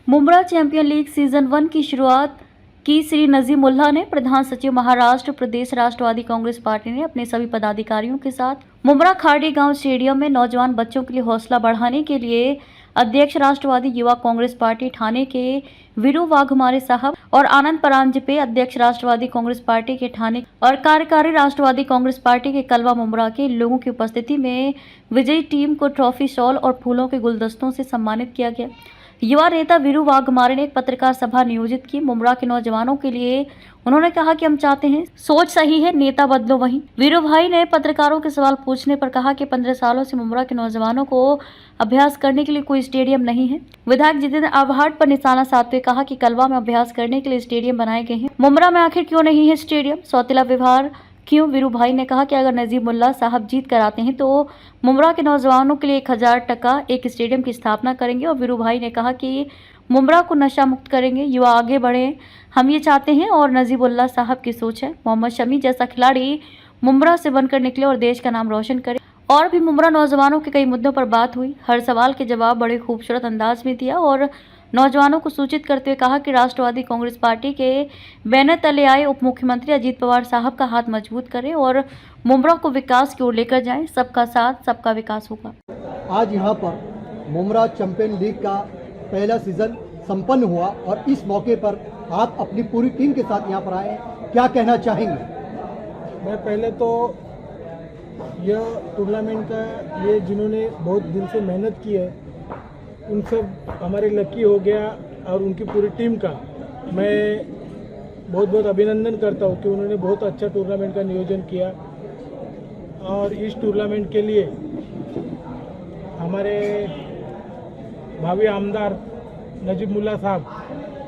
Mumbra champion league season 1 की शुरुआत की श्री नजीमुल्लाह ने प्रधान सचिव महाराष्ट्र प्रदेश राष्ट्रवादी कांग्रेस पार्टी ने अपने सभी पदाधिकारियों के साथ मुंब्रा खाड़ी गांव स्टेडियम में नौजवान बच्चों के लिए हौसला बढ़ाने के लिए अध्यक्ष राष्ट्रवादी युवा कांग्रेस पार्टी ठाणे के वीरू वाघमारे साहब और आनंद परांजपे अध्यक्ष राष्ट्रवादी कांग्रेस पार्टी के ठाणे और कार्यकारी राष्ट्रवादी कांग्रेस पार्टी के कलवा मुंब्रा के लोगों की उपस्थिति में विजयी टीम को ट्रॉफी, शॉल और फूलों के गुलदस्तों से सम्मानित किया गया। युवा नेता वीरू वाघमारे ने एक पत्रकार सभा नियोजित की। मुंब्रा के नौजवानों के लिए उन्होंने कहा कि हम चाहते हैं सोच सही है, नेता बदलो वहीं। वीरू भाई ने पत्रकारों के सवाल पूछने पर कहा कि 15 सालों से मुंब्रा के नौजवानों को अभ्यास करने के लिए कोई स्टेडियम नहीं है। विधायक जितेंद्र आव्हाड पर निशाना साधते कहा कि कलवा में अभ्यास करने के लिए स्टेडियम बनाए गए हैं, मुंब्रा में आखिर क्यों नहीं है स्टेडियम, सौतेला व्यवहार क्यों। वीरू भाई ने कहा कि अगर नजीमुल्लाह साहब जीत कर आते हैं तो मुंब्रा के नौजवानों के लिए 1000 टका एक स्टेडियम की स्थापना करेंगे। और वीरू भाई ने कहा कि मुंब्रा को नशा मुक्त करेंगे, युवा आगे बढ़े, हम ये चाहते हैं और नजीमुल्लाह साहब की सोच है। मोहम्मद शमी जैसा खिलाड़ी मुंब्रा से बनकर निकले और देश का नाम रोशन करे। और भी मुंब्रा नौजवानों के कई मुद्दों पर बात हुई। हर सवाल के जवाब बड़े खूबसूरत अंदाज में दिया और नौजवानों को सूचित करते हुए कहा कि राष्ट्रवादी कांग्रेस पार्टी के बैनर तले आए उप मुख्यमंत्री अजीत पवार साहब का हाथ मजबूत करें और मुंब्रा को विकास की ओर लेकर जाएं। सबका साथ सबका विकास होगा। आज यहाँ पर मुंब्रा चैंपियन लीग का पहला सीजन संपन्न हुआ और इस मौके पर आप अपनी पूरी टीम के साथ यहाँ पर आए, क्या कहना चाहेंगे? मैं पहले तो यह टूर्नामेंट का ये जिन्होंने बहुत दिन से मेहनत की है उन सब हमारे लकी हो गया और उनकी पूरी टीम का मैं बहुत बहुत अभिनंदन करता हूँ कि उन्होंने बहुत अच्छा टूर्नामेंट का नियोजन किया। और इस टूर्नामेंट के लिए हमारे भावी आमदार नजीमुल्लाह साहब,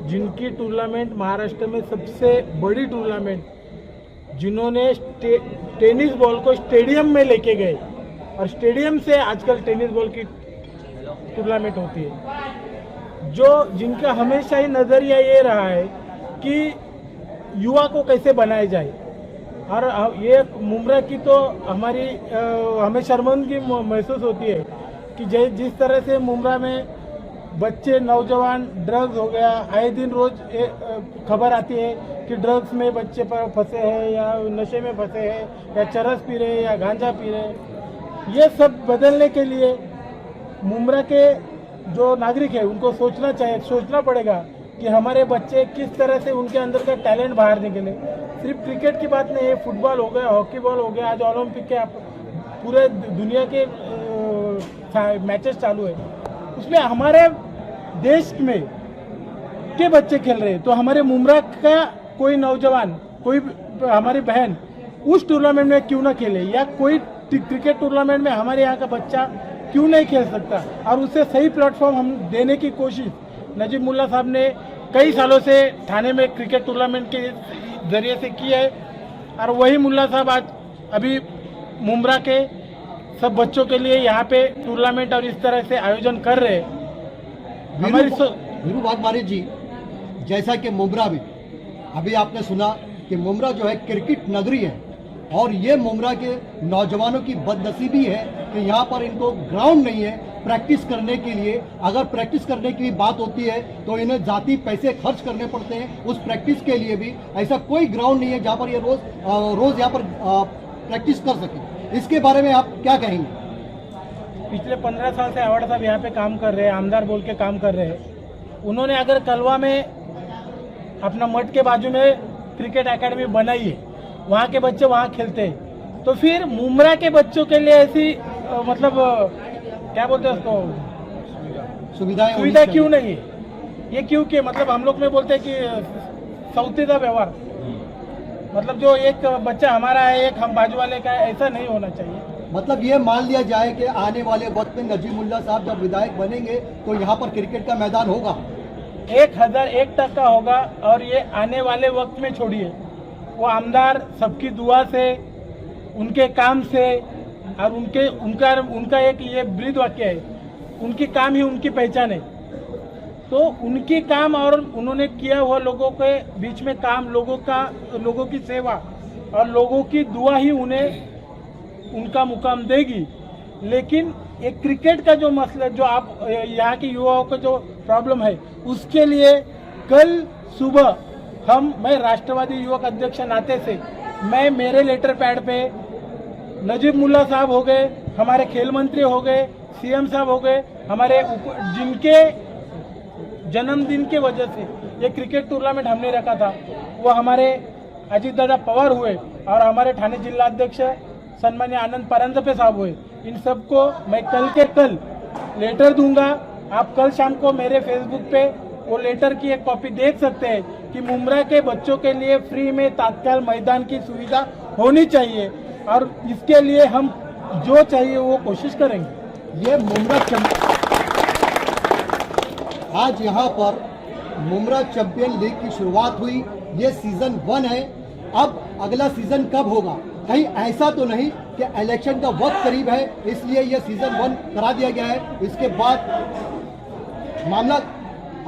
जिनकी टूर्नामेंट महाराष्ट्र में सबसे बड़ी टूर्नामेंट, जिन्होंने टेनिस बॉल को स्टेडियम में लेके गए और स्टेडियम से आजकल टेनिस बॉल की टूर्नामेंट होती है, जो जिनका हमेशा ही नज़रिया ये रहा है कि युवा को कैसे बनाया जाए। और ये मुंब्रा की तो हमारी हमें शर्मिंदगी महसूस होती है कि जिस तरह से मुंब्रा में बच्चे नौजवान ड्रग्स हो गया, आए दिन रोज खबर आती है कि ड्रग्स में बच्चे पर फंसे हैं या नशे में फंसे हैं या चरस पी रहे हैं या गांजा पी रहे हैं। ये सब बदलने के लिए मुंब्रा के जो नागरिक है उनको सोचना पड़ेगा कि हमारे बच्चे किस तरह से उनके अंदर का टैलेंट बाहर निकले। सिर्फ क्रिकेट की बात नहीं है, फुटबॉल हो गया, हॉकी बॉल हो गया, आज ओलंपिक के पूरे दुनिया के मैचेस चालू है, उसमें हमारे देश में के बच्चे खेल रहे हैं। तो हमारे मुंब्रा का कोई नौजवान, कोई हमारी बहन उस टूर्नामेंट में क्यों ना खेले, या कोई क्रिकेट टूर्नामेंट में हमारे यहाँ का बच्चा क्यों नहीं खेल सकता। और उससे सही प्लेटफॉर्म हम देने की कोशिश नजीमुल्लाह साहब ने कई सालों से ठाणे में क्रिकेट टूर्नामेंट के जरिए से की है। और वही मुल्ला साहब आज अभी मुंब्रा के सब बच्चों के लिए यहाँ पे टूर्नामेंट और इस तरह से आयोजन कर रहे हैं। वीरू वाघमारे जी, जैसा कि मुंब्रा भी अभी आपने सुना कि मुंब्रा जो है क्रिकेट नगरी है और ये मुंब्रा के नौजवानों की बदनसीबी है कि यहाँ पर इनको ग्राउंड नहीं है प्रैक्टिस करने के लिए। अगर प्रैक्टिस करने की बात होती है तो इन्हें जाती पैसे खर्च करने पड़ते हैं उस प्रैक्टिस के लिए भी। ऐसा कोई ग्राउंड नहीं है जहाँ पर ये रोज यहाँ पर प्रैक्टिस कर सके। इसके बारे में आप क्या कहेंगे? पिछले 15 साल से आव्हाड साहब यहाँ पे काम कर रहे हैं, आमदार बोल के काम कर रहे हैं। उन्होंने अगर कलवा में अपना मठ के बाजू में क्रिकेट एकेडमी बनाई है, वहाँ के बच्चे वहाँ खेलते हैं, तो फिर मुंब्रा के बच्चों के लिए ऐसी मतलब क्या बोलते हैं उसको सुविधा क्यों नहीं है? ये क्यों के मतलब हम लोग में बोलते हैं कि सौतेला व्यवहार, मतलब जो एक बच्चा हमारा है एक हम बाजू वाले का है, ऐसा नहीं होना चाहिए। मतलब ये मान लिया जाए कि आने वाले वक्त में नजीमुल्लाह साहब जब विधायक बनेंगे तो यहाँ पर क्रिकेट का मैदान होगा, 1001% होगा। और ये आने वाले वक्त में छोड़िए, वो आमदार सबकी दुआ से, उनके काम से और उनका एक ये ब्रीद वाक्य है, उनकी काम ही उनकी पहचान है। तो उनकी काम और उन्होंने किया हुआ लोगों के बीच में काम, लोगों की सेवा, और लोगों की दुआ ही उन्हें उनका मुकाम देगी। लेकिन एक क्रिकेट का जो मसला, जो आप यहाँ के युवाओं का जो प्रॉब्लम है, उसके लिए कल सुबह मैं राष्ट्रवादी युवक अध्यक्ष नाते से मैं मेरे लेटर पैड पे नजीब मुल्ला साहब हो गए, हमारे खेल मंत्री हो गए, सीएम साहब हो गए, हमारे जिनके जन्मदिन के वजह से ये क्रिकेट टूर्नामेंट हमने रखा था, वो हमारे अजीत दादा पवार हुए और हमारे ठाणे जिला अध्यक्ष सन्मान्य आनंद परांजपे साहब हुए। इन सबको मैं कल के कल लेटर दूंगा। आप कल शाम को मेरे फेसबुक पे वो लेटर की एक कॉपी देख सकते हैं कि मुंब्रा के बच्चों के लिए फ्री में तात्काल मैदान की सुविधा होनी चाहिए और इसके लिए हम जो चाहिए वो कोशिश करेंगे। ये मुंब्रा आज यहाँ पर मुंब्रा चैंपियन लीग की शुरुआत हुई। ये सीजन 1 है। अब अगला सीजन कब होगा? कहीं ऐसा तो नहीं कि इलेक्शन का वक्त करीब है इसलिए ये सीजन 1 करा दिया गया है, इसके बाद मामला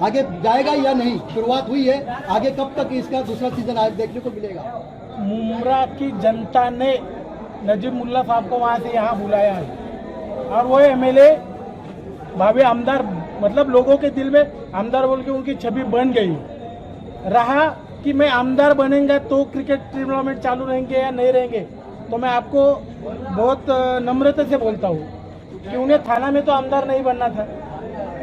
आगे जाएगा या नहीं? शुरुआत हुई है, आगे कब तक इसका दूसरा सीजन आज देखने को मिलेगा? मुंब्रा की जनता ने नजीब मुल्ला साहब को वहाँ से यहाँ बुलाया है और वो एमएलए भाभी आमदार, मतलब लोगों के दिल में आमदार बोल के उनकी छवि बन गई। रहा कि मैं आमदार बनेगा तो क्रिकेट टूर्नामेंट चालू रहेंगे या नहीं रहेंगे, तो मैं आपको बहुत नम्रता से बोलता हूँ कि उन्हें थाना में तो आमदार नहीं बनना था,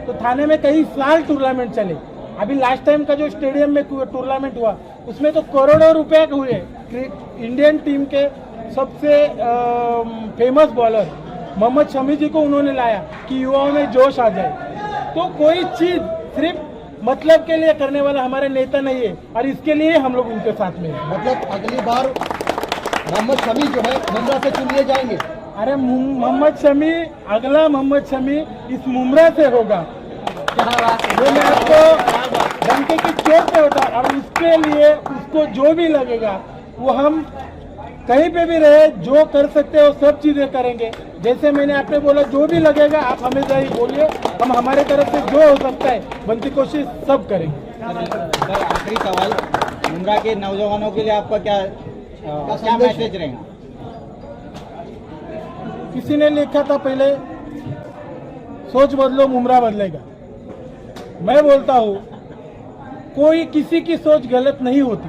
तो थाने में कई साल टूर्नामेंट चले। अभी लास्ट टाइम का जो स्टेडियम में टूर्नामेंट हुआ उसमें तो करोड़ों रुपए हुए। इंडियन टीम के सबसे फेमस बॉलर मोहम्मद शमी जी को उन्होंने लाया कि युवाओं में जोश आ जाए। तो कोई चीज सिर्फ मतलब के लिए करने वाला हमारे नेता नहीं है और इसके लिए हम लोग उनके साथ में हैं। मतलब अगली बार मोहम्मद शमी जो है मुंब्रा से चुन लिए जाएंगे? अरे मोहम्मद शमी, अगला मोहम्मद शमी इस मुंब्रा से होगा। वो मैं आपको डंके की चोट पे होता और उसके लिए उसको जो भी लगेगा वो हम कहीं पे भी रहे जो कर सकते हो सब चीजें करेंगे। जैसे मैंने आपने बोला जो भी लगेगा आप हमें ही बोलिए, हम हमारे तरफ से जो हो सकता है बनती कोशिश सब करेंगे। सर आखिरी सवाल, मुंब्रा के नौजवानों के लिए आपका क्या मैसेज रहेगा? किसी ने लिखा था पहले, सोच बदलो मुंब्रा बदलेगा। मैं बोलता हूँ कोई किसी की सोच गलत नहीं होती।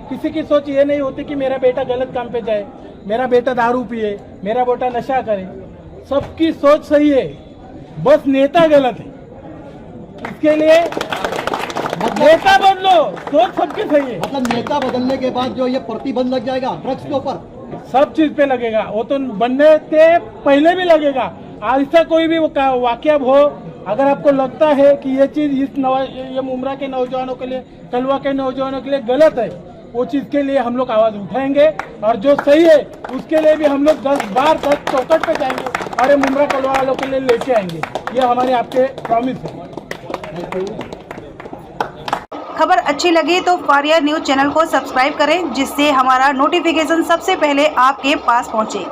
किसी की सोच ये नहीं होती कि मेरा बेटा गलत काम पे जाए, मेरा बेटा दारू पिए, मेरा बेटा नशा करे। सबकी सोच सही है, बस नेता गलत है। इसके लिए नेता बदलो, सोच सबकी सही है। मतलब नेता बदलने के बाद जो ये प्रतिबंध लग जाएगा ड्रग्स के ऊपर, सब चीज पे लगेगा। वो तो बनने से पहले भी लगेगा। ऐसा कोई भी वाकया हो, अगर आपको लगता है कि ये चीज ये मुंब्रा के नौजवानों के लिए, कलवा के नौजवानों के लिए गलत है, वो चीज के लिए हम लोग आवाज उठाएंगे और जो सही है उसके लिए भी हम लोग 10 बार 10 चौकट पे जाएंगे और ये मुंब्रा कलवा वालों के लिए लेके आएंगे। ये हमारे आपके प्रॉमिस है। खबर अच्छी लगी तो फारिया न्यूज चैनल को सब्सक्राइब करें जिससे हमारा नोटिफिकेशन सबसे पहले आपके पास पहुंचे।